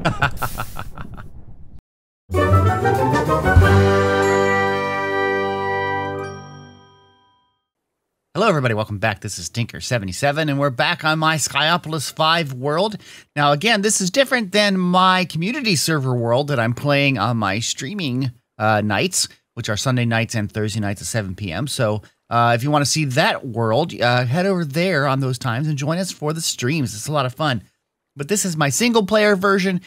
Hello everybody, welcome back. This is Tinker77 and we're back on my Skyopolis 5 world. Now again, this is different than my community server world that I'm playing on my streaming nights, which are Sunday nights and Thursday nights at 7 p.m. So if you want to see that world, head over there on those times and join us for the streams. It's a lot of fun. But this is my single player version.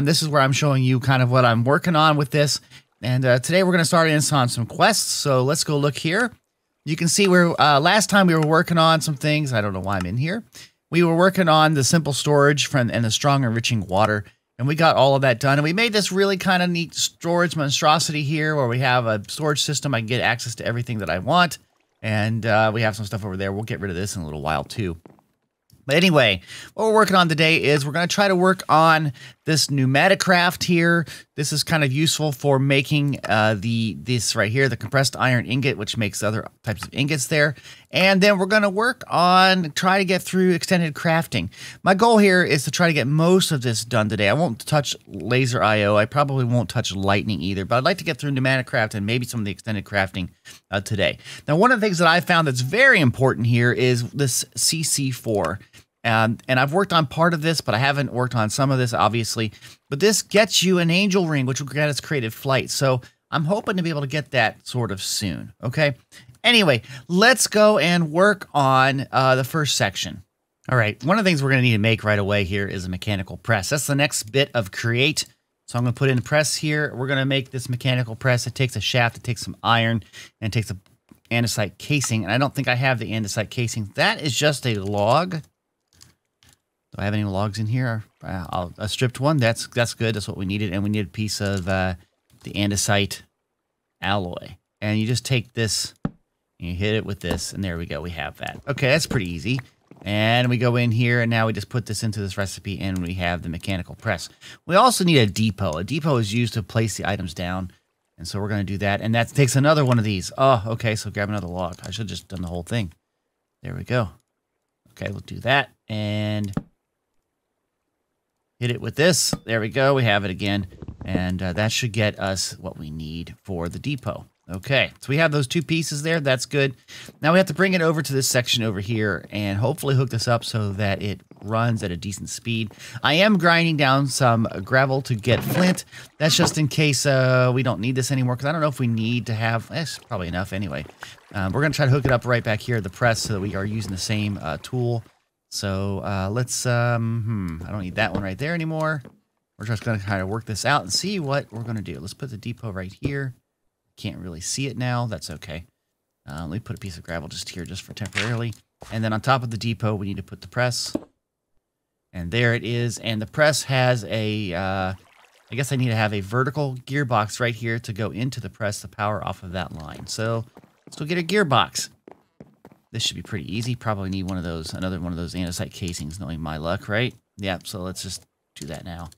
This is where I'm showing you kind of what I'm working on with this. And today we're going to start in on some quests. So let's go look here. You can see where last time we were working on some things. I don't know why I'm in here. We were working on the simple storage and the strong enriching water. And we got all of that done. And we made this really kind of neat storage monstrosity here where we have a storage system. I can get access to everything that I want. And we have some stuff over there. We'll get rid of this in a little while too. But anyway, what we're working on today is we're going to try to work on this pneumatic craft here. This is kind of useful for making this right here, the compressed iron ingot, which makes other types of ingots there. And then we're going to work on try to get through extended crafting. My goal here is to try to get most of this done today. I won't touch laser IO. I probably won't touch lightning either, but I'd like to get through pneumatic craft and maybe some of the extended crafting today. Now, one of the things that I found that's very important here is this CC4. And I've worked on part of this, but I haven't worked on some of this, obviously. But this gets you an angel ring, which will grant us creative flight. So I'm hoping to be able to get that sort of soon, okay? Anyway, let's go and work on the first section. All right, one of the things we're going to need to make right away here is a mechanical press. That's the next bit of create. So I'm going to put in the press here. We're going to make this mechanical press. It takes a shaft, it takes some iron, and it takes a andesite casing. And I don't think I have the andesite casing. That is just a log. Do I have any logs in here? A stripped one. That's good. That's what we needed. And we need a piece of the andesite alloy. And you just take this and you hit it with this. And there we go. We have that. Okay, that's pretty easy. And we go in here and now we just put this into this recipe and we have the mechanical press. We also need a depot. A depot is used to place the items down. And so we're going to do that. And that takes another one of these. Oh, okay. So grab another log. I should have just done the whole thing. There we go. Okay, we'll do that. And hit it with this. There we go. We have it again. And that should get us what we need for the depot. Okay, so we have those two pieces there. That's good. Now we have to bring it over to this section over here and hopefully hook this up so that it runs at a decent speed. I am grinding down some gravel to get flint. That's just in case we don't need this anymore because I don't know if we need to have... That's probably enough anyway. We're going to try to hook it up right back here at the press so that we are using the same tool. So let's, I don't need that one right there anymore. We're just going to kind of work this out and see what we're going to do. Let's put the depot right here. Can't really see it now. That's okay. Let me put a piece of gravel just here just for temporarily. And then on top of the depot, we need to put the press. And there it is. And the press has a, I guess I need to have a vertical gearbox right here to go into the press to power off of that line. So let's go get a gearbox. This should be pretty easy. Probably need one of those, another one of those andesite casings, knowing my luck, right? Yep, so let's just do that now.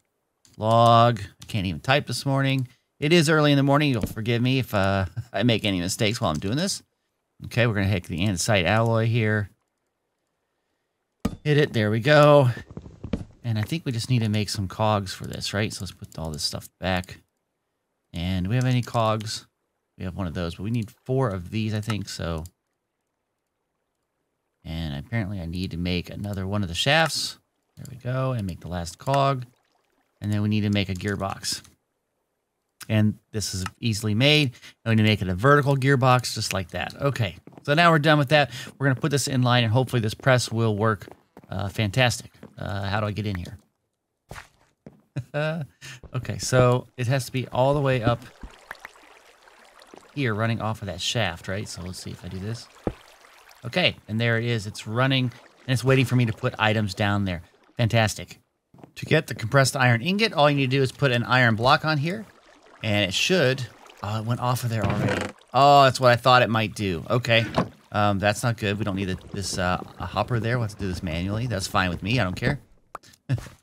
Log. I can't even type this morning. It is early in the morning. You'll forgive me if I make any mistakes while I'm doing this. Okay, we're going to hit the andesite alloy here. Hit it. There we go. And I think we just need to make some cogs for this, right? So let's put all this stuff back. And do we have any cogs? We have one of those, but we need 4 of these, I think, so... And apparently I need to make another one of the shafts. There we go. And make the last cog. And then we need to make a gearbox. And this is easily made. And we need to make it a vertical gearbox just like that. Okay. So now we're done with that. We're going to put this in line and hopefully this press will work fantastic. How do I get in here? Okay. So it has to be all the way up here running off of that shaft, right? So let's see if I do this. Okay, and there it is. It's running, and it's waiting for me to put items down there. Fantastic. To get the compressed iron ingot, all you need to do is put an iron block on here, and it should... Oh, it went off of there already. Oh, that's what I thought it might do. Okay, that's not good. We don't need this hopper there. We'll have to do this manually. That's fine with me. I don't care.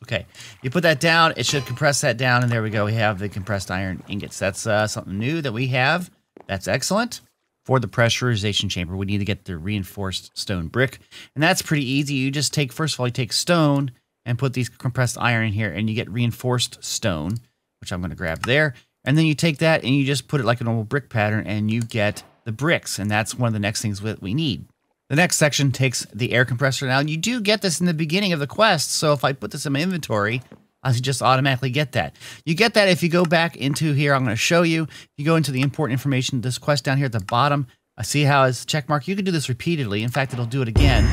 Okay, you put that down. It should compress that down, and there we go. We have the compressed iron ingots. That's something new that we have. That's excellent. For the pressurization chamber, we need to get the reinforced stone brick. And that's pretty easy. You just take, first of all, you take stone and put these compressed iron in here, and you get reinforced stone, which I'm going to grab there. And then you take that and you just put it like a normal brick pattern, and you get the bricks. And that's one of the next things that we need. The next section takes the air compressor. Now, you do get this in the beginning of the quest, so if I put this in my inventory, I just automatically get that. You get that if you go back into here. I'm going to show you. If you go into the important information, this quest down here at the bottom, I see how it's check mark. You can do this repeatedly. In fact, it'll do it again.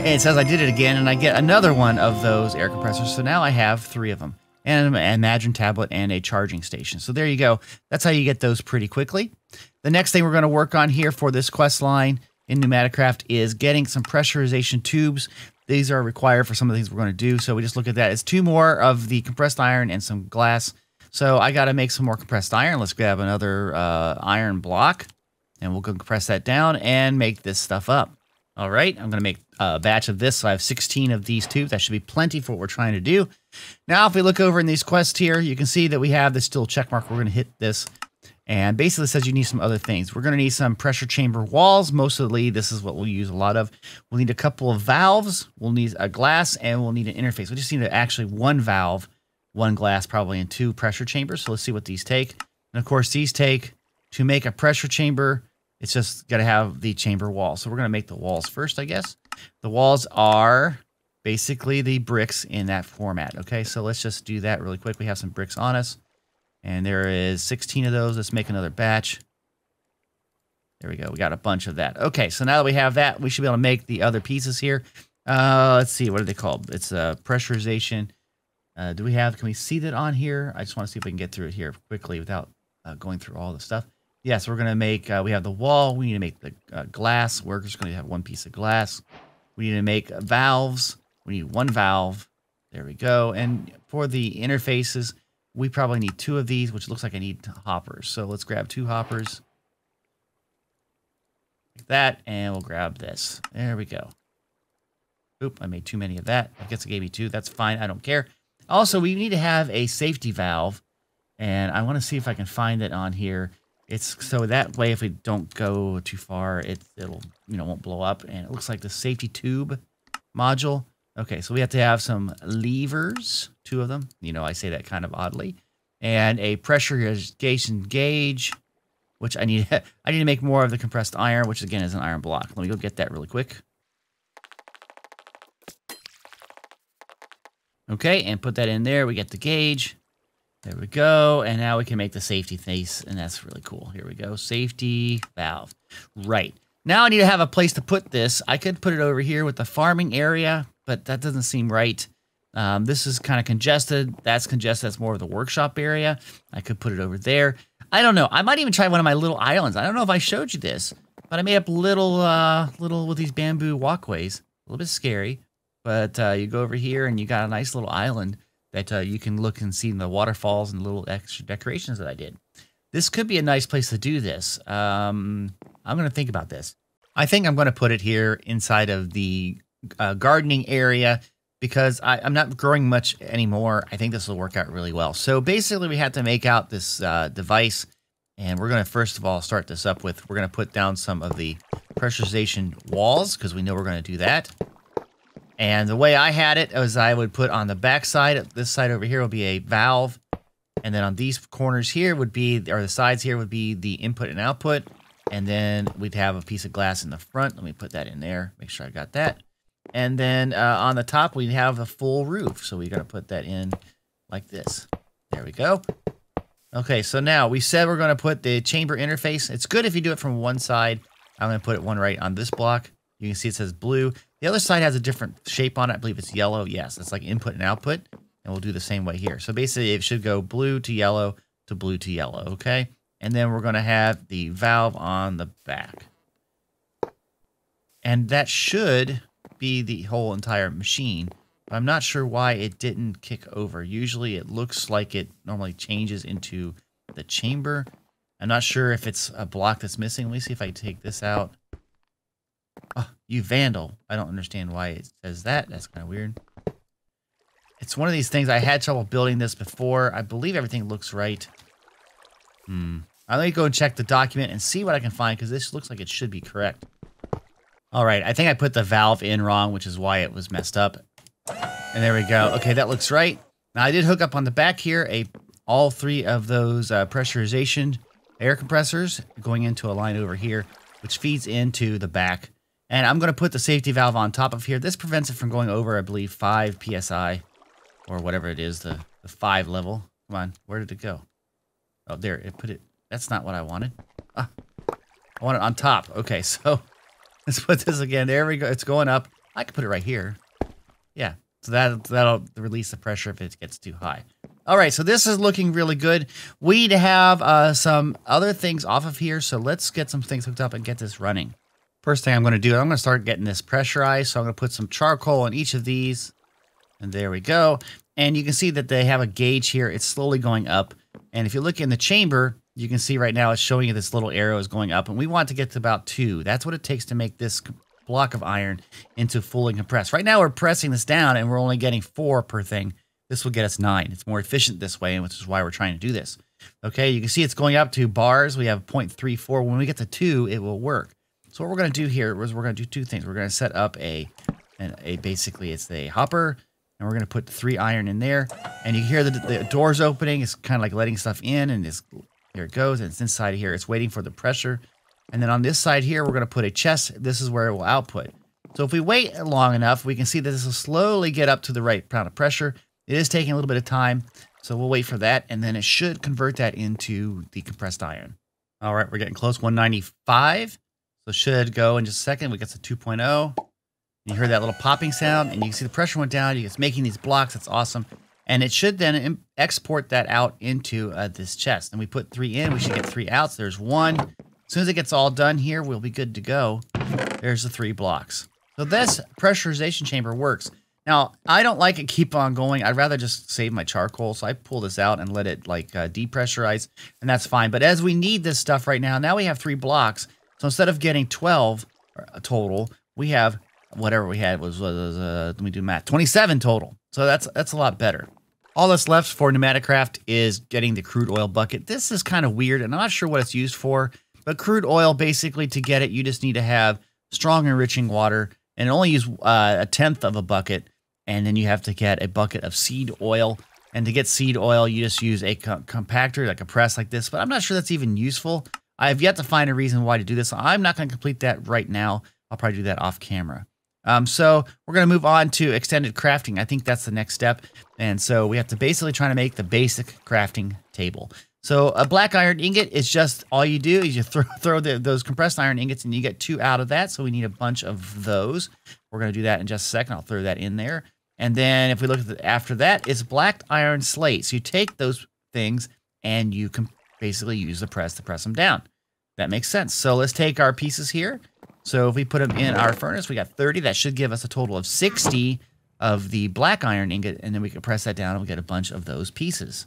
It says I did it again, and I get another one of those air compressors. So now I have 3 of them, and an Imagine tablet and a charging station. So there you go. That's how you get those pretty quickly. The next thing we're going to work on here for this quest line in Pneumaticraft is getting some pressurization tubes. These are required for some of the things we're going to do. So we just look at that. It's 2 more of the compressed iron and some glass. So I got to make some more compressed iron. Let's grab another iron block, and we'll go compress that down and make this stuff up. All right, I'm going to make a batch of this. So I have 16 of these tubes. That should be plenty for what we're trying to do. Now, if we look over in these quests here, you can see that we have this still check mark. We're going to hit this. And basically it says you need some other things. We're going to need some pressure chamber walls. Mostly this is what we'll use a lot of. We'll need a couple of valves. We'll need a glass, and we'll need an interface. We just need actually 1 valve, 1 glass probably, and 2 pressure chambers. So let's see what these take. And of course these take, to make a pressure chamber, it's just got to have the chamber wall. So we're going to make the walls first, I guess. The walls are basically the bricks in that format. Okay, so let's just do that really quick. We have some bricks on us. And there is 16 of those. Let's make another batch. There we go. We got a bunch of that. Okay, so now that we have that, we should be able to make the other pieces here. Let's see. What are they called? It's pressurization. Can we see that on here? I just want to see if we can get through it here quickly without going through all the stuff. Yeah, so we're going to make, we have the wall. We need to make the glass. We're just going to have 1 piece of glass. We need to make valves. We need 1 valve. There we go. And for the interfaces, we probably need 2 of these, which looks like I need hoppers. So let's grab 2 hoppers. Like that, and we'll grab this. There we go. Oop, I made too many of that. I guess it gave me 2. That's fine. I don't care. Also, we need to have a safety valve, and I want to see if I can find it on here. It's so that way if we don't go too far, it'll won't blow up. And it looks like the safety tube module. Okay, so we have to have some levers, 2 of them. I say that kind of oddly. And a pressurization gauge, which I need to make more of the compressed iron, which again is an iron block. Let me go get that really quick. Okay, and put that in there. We get the gauge. There we go. And now we can make the safety face, and that's really cool. Here we go. Safety valve. Right. Now I need to have a place to put this. I could put it over here with the farming area, but that doesn't seem right. This is kind of congested. That's congested. That's more of the workshop area. I could put it over there. I don't know. I might even try one of my little islands. I don't know if I showed you this, but I made up little with these bamboo walkways. A little bit scary, but you go over here and you got a nice little island that you can look and see the waterfalls and little extra decorations that I did. This could be a nice place to do this. I'm going to think about this. I think I'm going to put it here inside of the gardening area because I'm not growing much anymore. I think this will work out really well. So basically we have to make out this device, and we're going to first of all start this up with, we're going to put down some of the pressurization walls because we know we're going to do that. And the way I had it was I would put on the back side, this side over here will be a valve. And then on these corners here would be, or the sides here would be the input and output. And then we'd have a piece of glass in the front. Let me put that in there. Make sure I got that. And then on the top, we have a full roof. So we got to put that in like this. There we go. Okay, so now we said we're going to put the chamber interface. It's good if you do it from one side. I'm going to put one right on this block. You can see it says blue. The other side has a different shape on it. I believe it's yellow. Yes, it's like input and output. And we'll do the same way here. So basically, it should go blue to yellow to blue to yellow, okay? And then we're going to have the valve on the back. And that should be the whole entire machine. But I'm not sure why it didn't kick over. Usually, it looks like it normally changes into the chamber. I'm not sure if it's a block that's missing. Let me see if I take this out. Oh, you vandal. I don't understand why it says that. That's kind of weird. It's one of these things. I had trouble building this before. I believe everything looks right. Let me go and check the document and see what I can find, because this looks like it should be correct. All right, I think I put the valve in wrong, which is why it was messed up. And there we go. Okay, that looks right. Now I did hook up on the back here all three of those pressurization air compressors going into a line over here, which feeds into the back. And I'm going to put the safety valve on top of here. This prevents it from going over, I believe, 5 PSI or whatever it is, the 5 level. Come on, where did it go? Oh, there, it put it. That's not what I wanted. I want it on top. Okay, so let's put this again. There we go. It's going up. I could put it right here. Yeah, so that'll release the pressure if it gets too high. All right, so this is looking really good. We have some other things off of here, so let's get some things hooked up and get this running. First thing I'm going to do, I'm going to start getting this pressurized. So I'm going to put some charcoal in each of these. And there we go. And you can see that they have a gauge here. It's slowly going up. And if you look in the chamber, you can see right now it's showing you this little arrow is going up. And we want to get to about 2. That's what it takes to make this block of iron into fully compressed. Right now we're pressing this down and we're only getting 4 per thing. This will get us 9. It's more efficient this way, which is why we're trying to do this. Okay, you can see it's going up to bars. We have 0.34. When we get to 2, it will work. So what we're going to do here is we're going to do 2 things. We're going to set up basically it's a hopper, and we're going to put 3 iron in there. And you hear the doors opening. It's kind of like letting stuff in, and here it goes. And it's inside of here. It's waiting for the pressure. And then on this side here, we're going to put a chest. This is where it will output. So if we wait long enough, we can see that this will slowly get up to the right amount of pressure. It is taking a little bit of time, so we'll wait for that, and then it should convert that into the compressed iron. All right, we're getting close, 195. So should go in just a second. We get to 2.0. You hear that little popping sound, and you can see the pressure went down. It's making these blocks. That's awesome. And it should then export that out into this chest. And we put 3 in. We should get 3 out. So there's 1. As soon as it gets all done here, we'll be good to go. There's the 3 blocks. So this pressurization chamber works. Now, I don't like it keep on going. I'd rather just save my charcoal. So I pull this out and let it like depressurize, and that's fine. But as we need this stuff right now we have 3 blocks. So instead of getting 12 total, we have whatever we had was let me do math, 27 total. So that's a lot better. All that's left for pneumatic craft is getting the crude oil bucket. This is kind of weird, and I'm not sure what it's used for. But crude oil, basically, to get it, you just need to have strong enriching water, and only use 1/10 of a bucket. And then you have to get a bucket of seed oil. And to get seed oil, you just use a compactor, like a press like this. But I'm not sure that's even useful. I have yet to find a reason why to do this. I'm not going to complete that right now. I'll probably do that off camera. So we're going to move on to extended crafting. I think that's the next step. And so we have to basically try to make the basic crafting table. So a black iron ingot is just all you do is you throw those compressed iron ingots, and you get 2 out of that. So we need a bunch of those. We're going to do that in just a second. I'll throw that in there. And then if we look at after that, it's black iron slate. So you take those things and you can basically use the press to press them down. That makes sense. So let's take our pieces here. So if we put them in our furnace, we got 30. That should give us a total of 60 of the black iron ingot. And then we can press that down and we get a bunch of those pieces.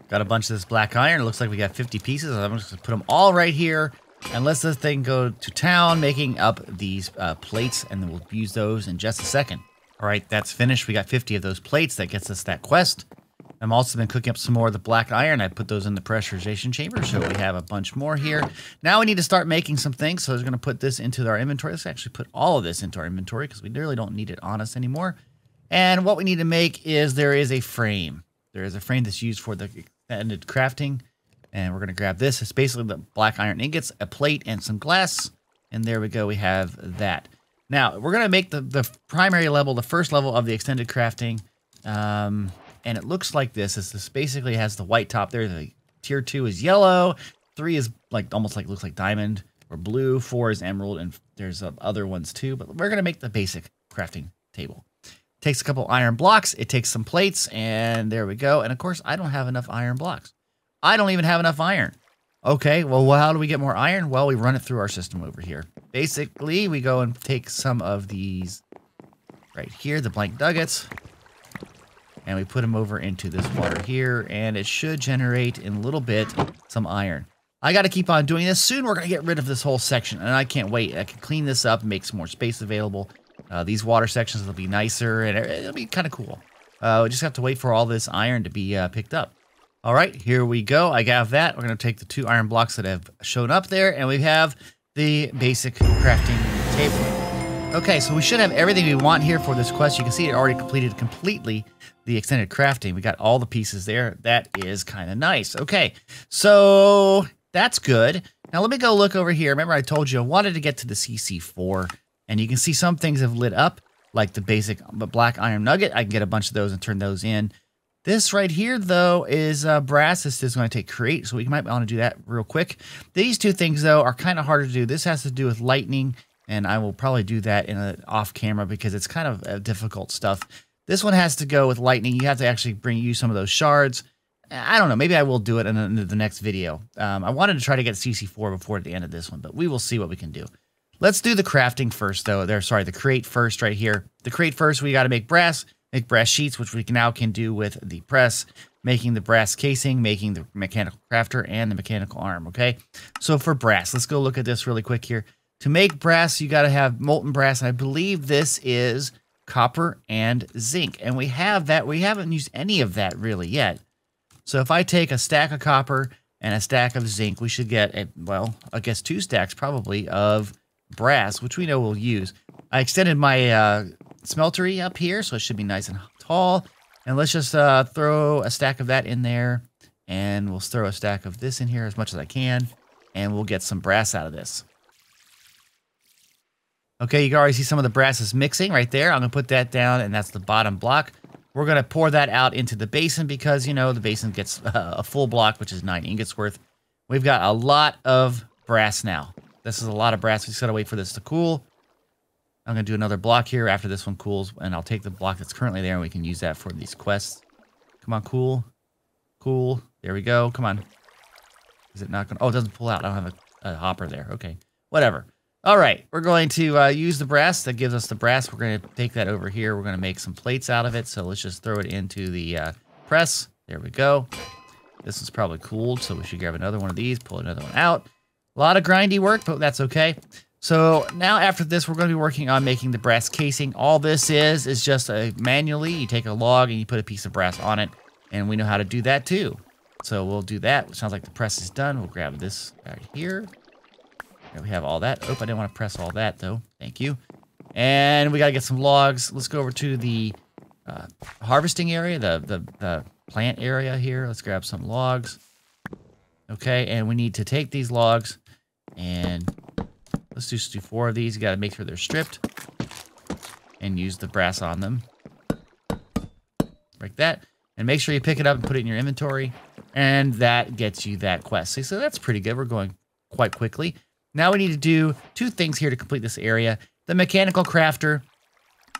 Got a bunch of this black iron. It looks like we got 50 pieces. I'm just going to put them all right here and let this thing go to town, making up these plates. And then we'll use those in just a second. All right, that's finished. We got 50 of those plates. That gets us that quest. I've also been cooking up some more of the black iron. I put those in the pressurization chamber, so we have a bunch more here. Now we need to start making some things, so I was going to put this into our inventory. Let's actually put all of this into our inventory because we really don't need it on us anymore. And what we need to make is there is a frame. There is a frame that's used for the extended crafting, and we're going to grab this. It's basically the black iron ingots, a plate, and some glass. And there we go. We have that. Now, we're going to make the primary level, the first level of the extended crafting, and it looks like this. This basically has the white top there. The tier 2 is yellow, 3 is like almost like looks like diamond or blue, 4 is emerald, and there's other ones too. But we're going to make the basic crafting table. It takes a couple iron blocks. It takes some plates, and there we go. And of course, I don't have enough iron blocks. I don't even have enough iron. Okay, well, how do we get more iron? Well, we run it through our system over here. Basically, we go and take some of these right here, the blank nuggets, and we put them over into this water here, and it should generate in a little bit some iron. I got to keep on doing this. Soon we're going to get rid of this whole section, and I can't wait. I can clean this up and make some more space available. These water sections will be nicer, and it'll be kind of cool. We just have to wait for all this iron to be picked up. All right, here we go. I got that. We're going to take the 2 iron blocks that have shown up there, and we have the basic crafting table. Okay, so we should have everything we want here for this quest. You can see it already completed completely the extended crafting. We got all the pieces there. That is kind of nice. Okay, so that's good. Now let me go look over here. Remember I told you I wanted to get to the CC4, and you can see some things have lit up, like the basic black iron nugget. I can get a bunch of those and turn those in. This right here, though, is brass. This is going to take create, so we might want to do that real quick. These two things, though, are kind of harder to do. This has to do with lightning, and I will probably do that in an off camera because it's kind of difficult stuff. This one has to go with lightning. You have to actually use some of those shards. I don't know. Maybe I will do it in the next video. I wanted to try to get CC4 before the end of this one, but we will see what we can do. Let's do the crafting first, though. The create first right here. The create first, we got to make brass sheets, which we now can do with the press, making the brass casing, making the mechanical crafter, and the mechanical arm, okay? So for brass, let's go look at this really quick here. To make brass, you got to have molten brass, and I believe this is copper and zinc, and we have that. We haven't used any of that really yet. So if I take a stack of copper and a stack of zinc, we should get, well, I guess 2 stacks probably of brass, which we know we'll use. I extended my smeltery up here, so it should be nice and tall. And let's just throw a stack of that in there, and we'll throw a stack of this in here as much as I can, and we'll get some brass out of this. Okay, you can already see some of the brass is mixing right there. I'm going to put that down, and that's the bottom block. We're going to pour that out into the basin because, you know, the basin gets a full block, which is 9 ingots worth. We've got a lot of brass now. This is a lot of brass. We just got to wait for this to cool. I'm going to do another block here after this one cools, and I'll take the block that's currently there, and we can use that for these quests. Come on, cool. Cool. There we go. Come on. Is it not going to... Oh, it doesn't pull out. I don't have a hopper there. Okay. Whatever. All right. We're going to use the brass. That gives us the brass. We're going to take that over here. We're going to make some plates out of it, so let's just throw it into the press. There we go. This is probably cooled, so we should grab another one of these, pull another one out. A lot of grindy work, but that's okay. So now after this, we're going to be working on making the brass casing. All this is just manually, you take a log and you put a piece of brass on it, and we know how to do that too. So we'll do that. It sounds like the press is done. We'll grab this right here. There we have all that. Oh, I didn't want to press all that though. Thank you. And we got to get some logs. Let's go over to the harvesting area, the plant area here. Let's grab some logs. Okay, and we need to take these logs and let's just do 4 of these. You got to make sure they're stripped and use the brass on them. Like that. And make sure you pick it up and put it in your inventory. And that gets you that quest. See, so that's pretty good. We're going quite quickly. Now we need to do 2 things here to complete this area. The mechanical crafter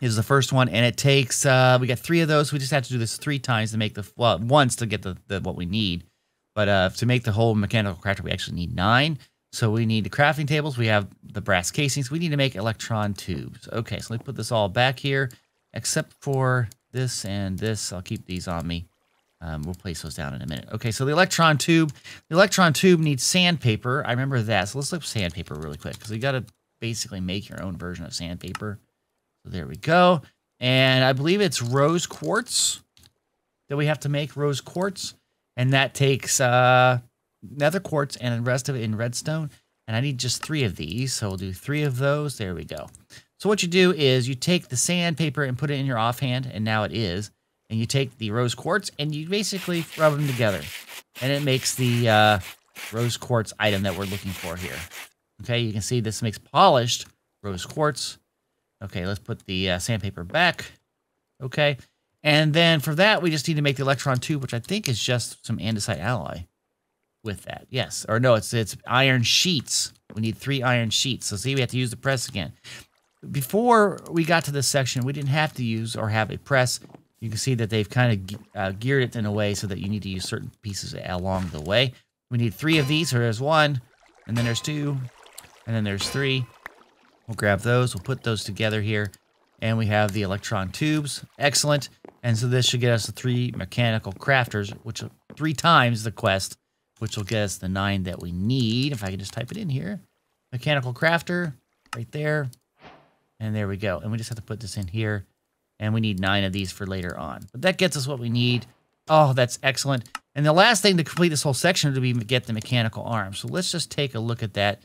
is the first one, and it takes, we got 3 of those. We just have to do this 3 times to make the, well, once to get the what we need. But to make the whole mechanical crafter, we actually need 9. So we need the crafting tables. We have the brass casings. We need to make electron tubes. Okay, so let me put this all back here, except for this and this. I'll keep these on me. We'll place those down in a minute. Okay, so the electron tube. The electron tube needs sandpaper. I remember that. So let's look at sandpaper really quick, because you got to basically make your own version of sandpaper. So there we go. And I believe it's rose quartz that we have to make, rose quartz. And that takes nether quartz and the rest of it in redstone. And I need just 3 of these, so we'll do 3 of those. There we go. So what you do is you take the sandpaper and put it in your offhand, and now it is. And you take the rose quartz and you basically rub them together. And it makes the rose quartz item that we're looking for here. Okay, you can see this makes polished rose quartz. Okay, let's put the sandpaper back. Okay, and then for that, we just need to make the electron tube, which I think is just some andesite alloy with that. Yes, or no, it's iron sheets. We need 3 iron sheets. So see, we have to use the press again. Before we got to this section, we didn't have to use or have a press. You can see that they've kind of geared it in a way so that you need to use certain pieces along the way. We need 3 of these. So there's 1, and then there's 2, and then there's 3. We'll grab those. We'll put those together here. And we have the electron tubes. Excellent. And so this should get us the 3 mechanical crafters, which 3 times the quest, which will get us the 9 that we need. If I can just type it in here. Mechanical crafter, right there. And there we go. And we just have to put this in here. And we need 9 of these for later on. But that gets us what we need. Oh, that's excellent. And the last thing to complete this whole section would be get the mechanical arm. So let's just take a look at that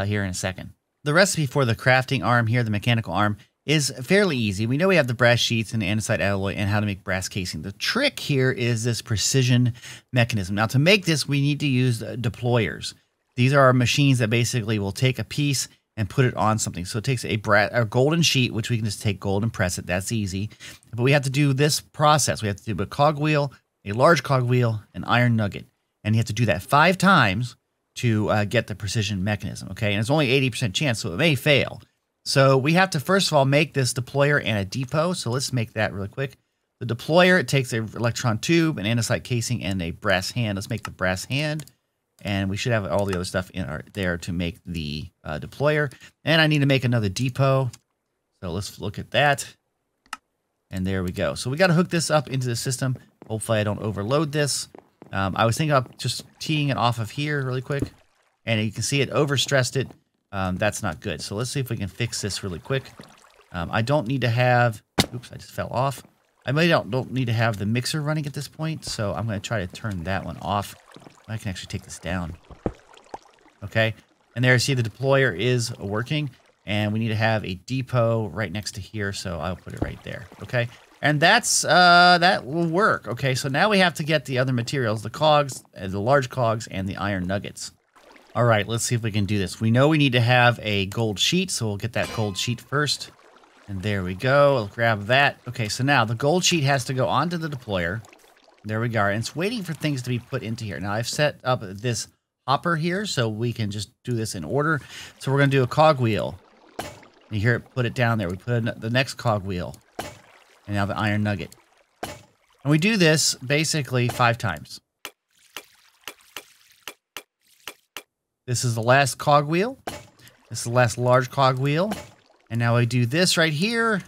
here in a second. The recipe for the crafting arm here, the mechanical arm, is fairly easy. We know we have the brass sheets and the andesite alloy and how to make brass casing. The trick here is this precision mechanism. Now, to make this, we need to use deployers. These are machines that basically will take a piece and put it on something. So it takes a golden sheet, which we can just take gold and press it. That's easy. But we have to do this process. We have to do a cogwheel, a large cogwheel, an iron nugget. And you have to do that 5 times to get the precision mechanism, okay? And it's only 80% chance, so it may fail. So we have to, first of all, make this deployer and a depot. So let's make that really quick. The deployer, it takes an electron tube, an andesite casing, and a brass hand. Let's make the brass hand. And we should have all the other stuff in there to make the deployer. And I need to make another depot. So let's look at that. And there we go. So we got to hook this up into the system. Hopefully I don't overload this. I was thinking about just teeing it off of here really quick. And you can see it overstressed it. That's not good. So let's see if we can fix this really quick. I don't need to have... Oops, I just fell off. I don't need to have the mixer running at this point. So I'm going to try to turn that one off. I can actually take this down. Okay. And there you see the deployer is working. And we need to have a depot right next to here. So I'll put it right there. Okay. And that will work. Okay, so now we have to get the other materials, the cogs, the large cogs, and the iron nuggets. All right, let's see if we can do this. We know we need to have a gold sheet, so we'll get that gold sheet first. And there we go. I'll grab that. Okay, so now the gold sheet has to go onto the deployer. There we go. And it's waiting for things to be put into here. Now, I've set up this hopper here, so we can just do this in order. So we're going to do a cogwheel. You hear it, put it down there. We put in the next cogwheel. And now the iron nugget. And we do this basically 5 times. This is the last cogwheel. This is the last large cogwheel. And now we do this right here.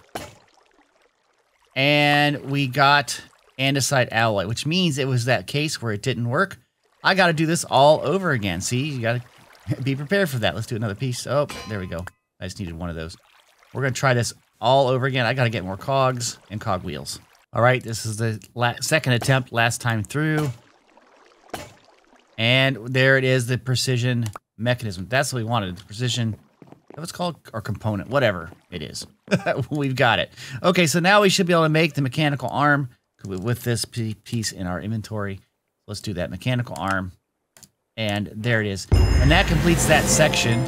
And we got andesite alloy, which means it was that case where it didn't work. I got to do this all over again. See, you got to be prepared for that. Let's do another piece. Oh, there we go. I just needed one of those. We're going to try this all over again. I got to get more cogs and cogwheels. All right, this is the second attempt, last time through. And there it is, the precision mechanism. That's what we wanted, the precision, what's called, or component, whatever it is. We've got it. Okay, so now we should be able to make the mechanical arm with this piece in our inventory. Let's do that, mechanical arm. And there it is. And that completes that section.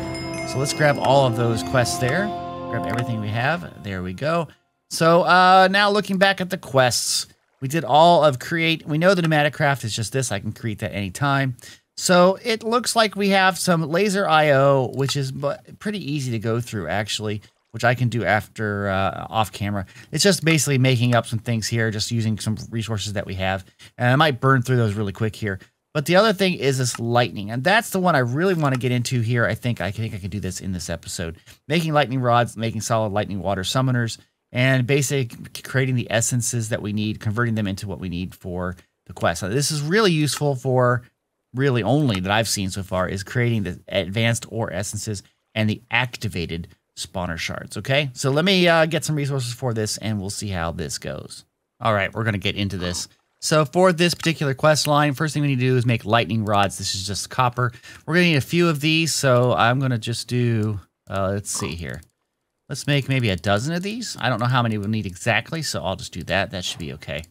So let's grab all of those quests there. Grab everything we have. There we go. So now looking back at the quests, we did all of create. We know the pneumatic craft is just this. I can create that anytime. So it looks like we have some laser IO, which is pretty easy to go through actually, which I can do after off camera. It's just basically making up some things here, just using some resources that we have. And I might burn through those really quick here. But the other thing is this lightning, and that's the one I really want to get into here. I think I can do this in this episode. Making lightning rods, making solid lightning water summoners, and basically creating the essences that we need, converting them into what we need for the quest. Now, this is really useful for, really only that I've seen so far, is creating the advanced ore essences and the activated spawner shards, okay? So let me get some resources for this, and we'll see how this goes. All right, we're going to get into this. So for this particular quest line, first thing we need to do is make lightning rods. This is just copper. We're going to need a few of these, so I'm going to just do, let's see here. Let's make maybe a dozen of these. I don't know how many we'll need exactly, so I'll just do that. That should be okay.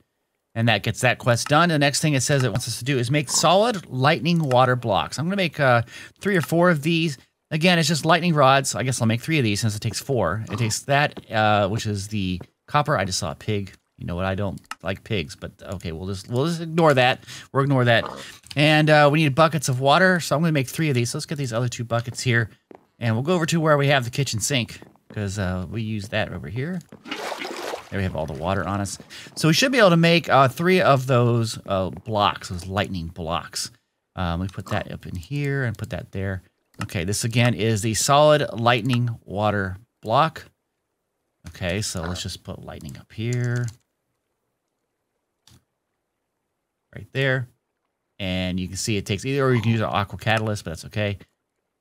And that gets that quest done. The next thing it says it wants us to do is make solid lightning water blocks. I'm going to make 3 or 4 of these. Again, it's just lightning rods. I guess I'll make 3 of these since it takes 4. It takes that, which is the copper. I just saw a pig. You know what? I don't like pigs, but okay, we'll just ignore that. We'll ignore that. And we need buckets of water, so I'm going to make 3 of these. So let's get these other 2 buckets here, and we'll go over to where we have the kitchen sink because we use that over here. There we have all the water on us. So we should be able to make 3 of those blocks, those lightning blocks. We put that up in here and put that there. Okay, this again is the solid lightning water block. Okay, so let's just put lightning up here. Right there. And you can see it takes either, or you can use an aqua catalyst, but that's okay.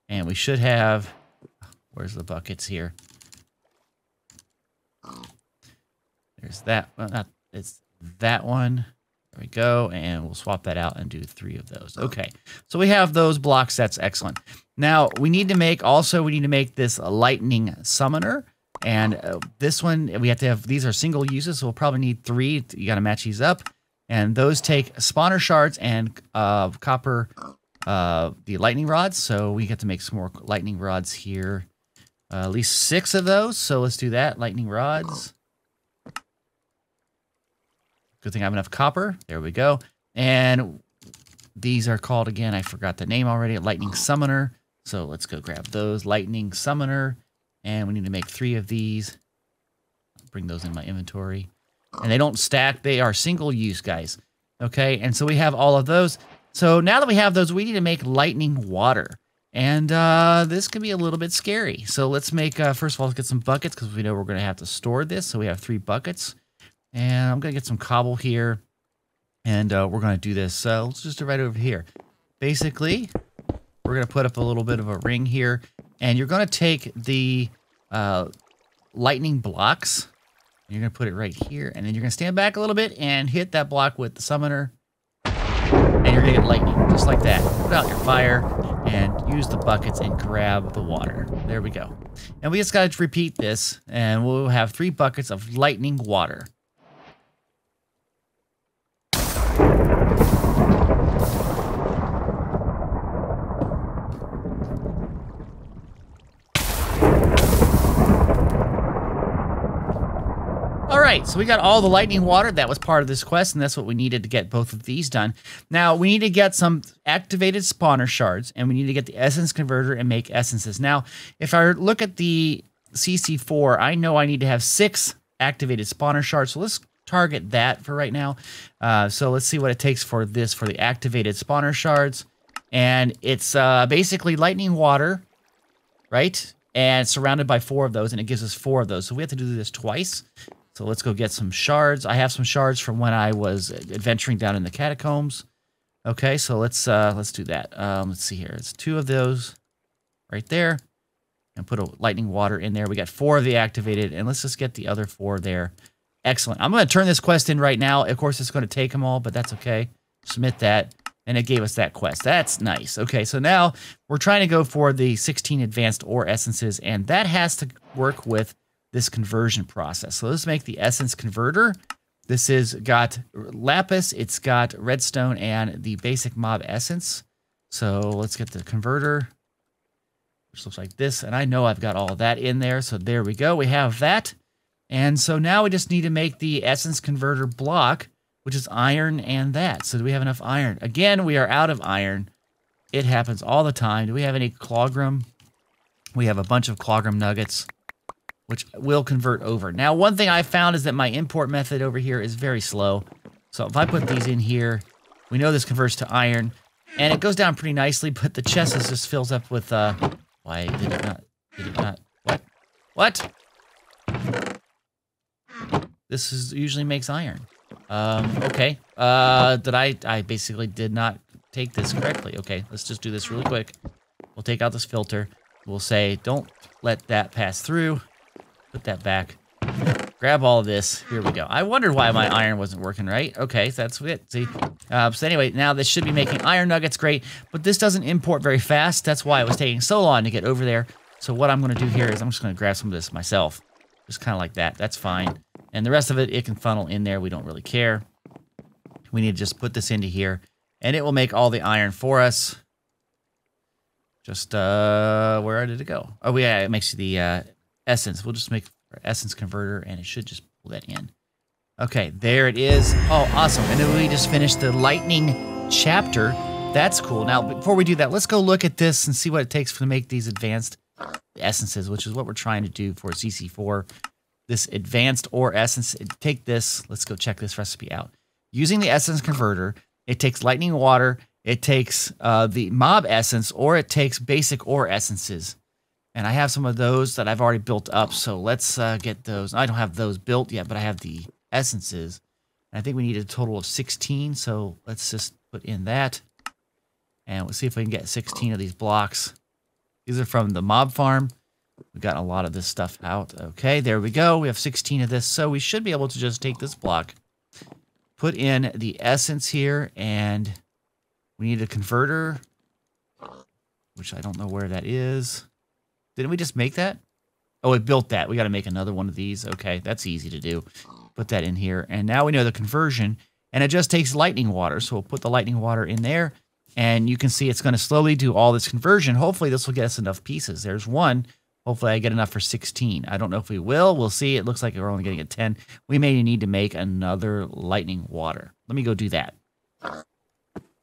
And we should have, where's the buckets here? There's that one. It's that one. There we go, and we'll swap that out and do 3 of those. Okay, so we have those blocks. That's excellent. Now, we need to make this lightning summoner. And this one, we have to have, these are single uses, so we'll probably need 3. You got to match these up. And those take spawner shards and copper, the lightning rods. So we get to make some more lightning rods here. At least 6 of those. So let's do that. Lightning rods. Good thing I have enough copper. There we go. And these are called, again, I forgot the name already, lightning summoner. So let's go grab those. Lightning summoner. And we need to make 3 of these. Bring those in my inventory. And they don't stack. They are single use, guys. Okay, and so we have all of those. So now that we have those, we need to make lightning water. And this can be a little bit scary. So let's make, first of all, let's get some buckets because we know we're going to have to store this. So we have 3 buckets. And I'm going to get some cobble here. And we're going to do this. So let's just do it right over here. Basically, we're going to put up a little bit of a ring here. And you're going to take the lightning blocks. And you're going to put it right here. And then you're going to stand back a little bit and hit that block with the summoner. And you're going to get lightning, just like that. Put out your fire and use the buckets and grab the water. There we go. And we just got to repeat this. And we'll have 3 buckets of lightning water. Alright, so we got all the lightning water. That was part of this quest, and that's what we needed to get both of these done. Now, we need to get some activated spawner shards, and we need to get the essence converter and make essences. Now, if I look at the CC4, I know I need to have 6 activated spawner shards, so let's target that for right now. So let's see what it takes for this, for the activated spawner shards. And it's basically lightning water, right? And surrounded by 4 of those, and it gives us 4 of those. So we have to do this twice. So let's go get some shards. I have some shards from when I was adventuring down in the catacombs. Okay, so let's do that. Let's see here. It's 2 of those right there. And put a lightning water in there. We got 4 of the activated, and let's just get the other 4 there. Excellent. I'm going to turn this quest in right now. Of course, it's going to take them all, but that's okay. Submit that, and it gave us that quest. That's nice. Okay, so now we're trying to go for the 16 advanced ore essences, and that has to work with this conversion process. So let's make the essence converter. This is got lapis, it's got redstone, and the basic mob essence. So let's get the converter, which looks like this. And I know I've got all of that in there. So there we go. We have that. And so now we just need to make the essence converter block, which is iron and that. So do we have enough iron? Again, we are out of iron. It happens all the time. Do we have any clogram? We have a bunch of clogram nuggets, which will convert over. Now, one thing I found is that my import method over here is very slow. So if I put these in here, we know this converts to iron, and it goes down pretty nicely, but the chest just fills up with, why did it not, what? This usually makes iron. Okay, I basically did not take this correctly. Okay, let's just do this really quick. We'll take out this filter. We'll say, don't let that pass through. Put that back. Grab all of this. Here we go. I wondered why my iron wasn't working right. Okay, so that's it. See? So anyway, now this should be making iron nuggets. Great. But this doesn't import very fast. That's why it was taking so long to get over there. So what I'm going to do here is I'm just going to grab some of this myself. Just kind of like that. That's fine. And the rest of it can funnel in there. We don't really care. We need to just put this into here. And it will make all the iron for us. Just, where did it go? Oh, yeah, it makes the essence. We'll just make our essence converter, and it should just pull that in. Okay, there it is. Oh, awesome. And then we just finished the lightning chapter. That's cool. Now, before we do that, let's go look at this and see what it takes to make these advanced essences, which is what we're trying to do for CC4. This advanced ore essence. Take this. Let's go check this recipe out. Using the essence converter, it takes lightning water, it takes the mob essence, or it takes basic ore essences. And I have some of those that I've already built up, so let's get those. I don't have those built yet, but I have the essences. And I think we need a total of 16, so let's just put in that. And we'll see if we can get 16 of these blocks. These are from the mob farm. We've got a lot of this stuff out. Okay, there we go. We have 16 of this, so we should be able to just take this block, put in the essence here, and we need a converter, which I don't know where that is. Didn't we just make that? Oh, we built that. We got to make another one of these. Okay, that's easy to do. Put that in here. And now we know the conversion. And it just takes lightning water. So we'll put the lightning water in there. And you can see it's going to slowly do all this conversion. Hopefully this will get us enough pieces. There's one. Hopefully I get enough for 16. I don't know if we will. We'll see. It looks like we're only getting a 10. We may need to make another lightning water. Let me go do that.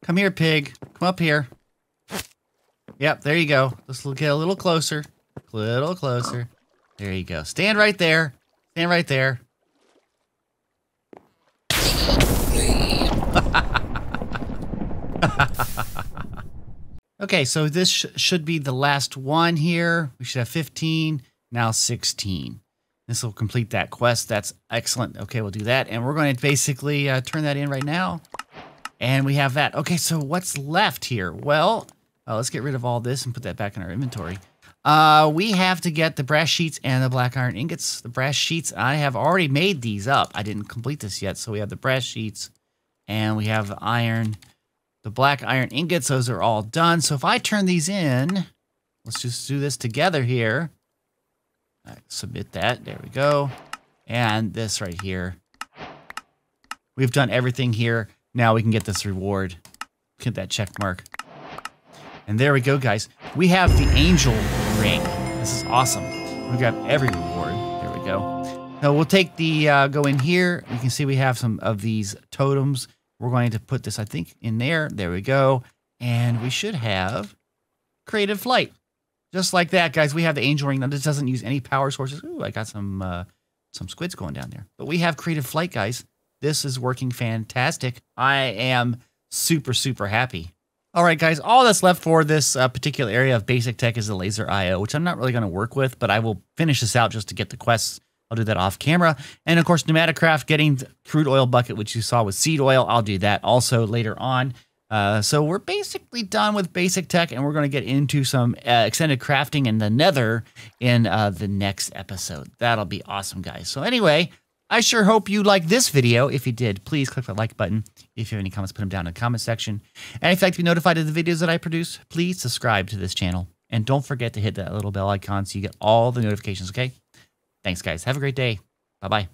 Come here, pig. Come up here. Yep, there you go. Let's get a little closer. A little closer. There you go. Stand right there. Stand right there. Okay, so this should be the last one here. We should have 15, now 16. This will complete that quest. That's excellent. Okay, we'll do that. And we're going to basically turn that in right now. And we have that. Okay, so what's left here? Well, let's get rid of all this and put that back in our inventory. We have to get the brass sheets and the black iron ingots. The brass sheets, I have already made these up. I didn't complete this yet. So we have the brass sheets and we have the iron, the black iron ingots. Those are all done. So if I turn these in, let's just do this together here. All right, submit that. There we go. And this right here. We've done everything here. Now we can get this reward. Get that check mark. And there we go, guys. We have the angel ring. This is awesome. We got every reward. There we go. Now we'll take the, go in here. You can see we have some of these totems. We're going to put this, I think, in there. There we go. And we should have creative flight. Just like that, guys. We have the angel ring. Now this doesn't use any power sources. Ooh, I got some squids going down there. But we have creative flight, guys. This is working fantastic. I am super, super happy. All right, guys, all that's left for this particular area of basic tech is the laser IO, which I'm not really going to work with, but I will finish this out just to get the quests. I'll do that off camera. And of course, Pneumaticraft, getting the crude oil bucket, which you saw with seed oil. I'll do that also later on. So we're basically done with basic tech, and we're going to get into some extended crafting in the nether in the next episode. That'll be awesome, guys. So anyway, I sure hope you liked this video. If you did, please click the like button. If you have any comments, put them down in the comment section. And if you'd like to be notified of the videos that I produce, please subscribe to this channel. And don't forget to hit that little bell icon so you get all the notifications, okay? Thanks, guys. Have a great day. Bye-bye.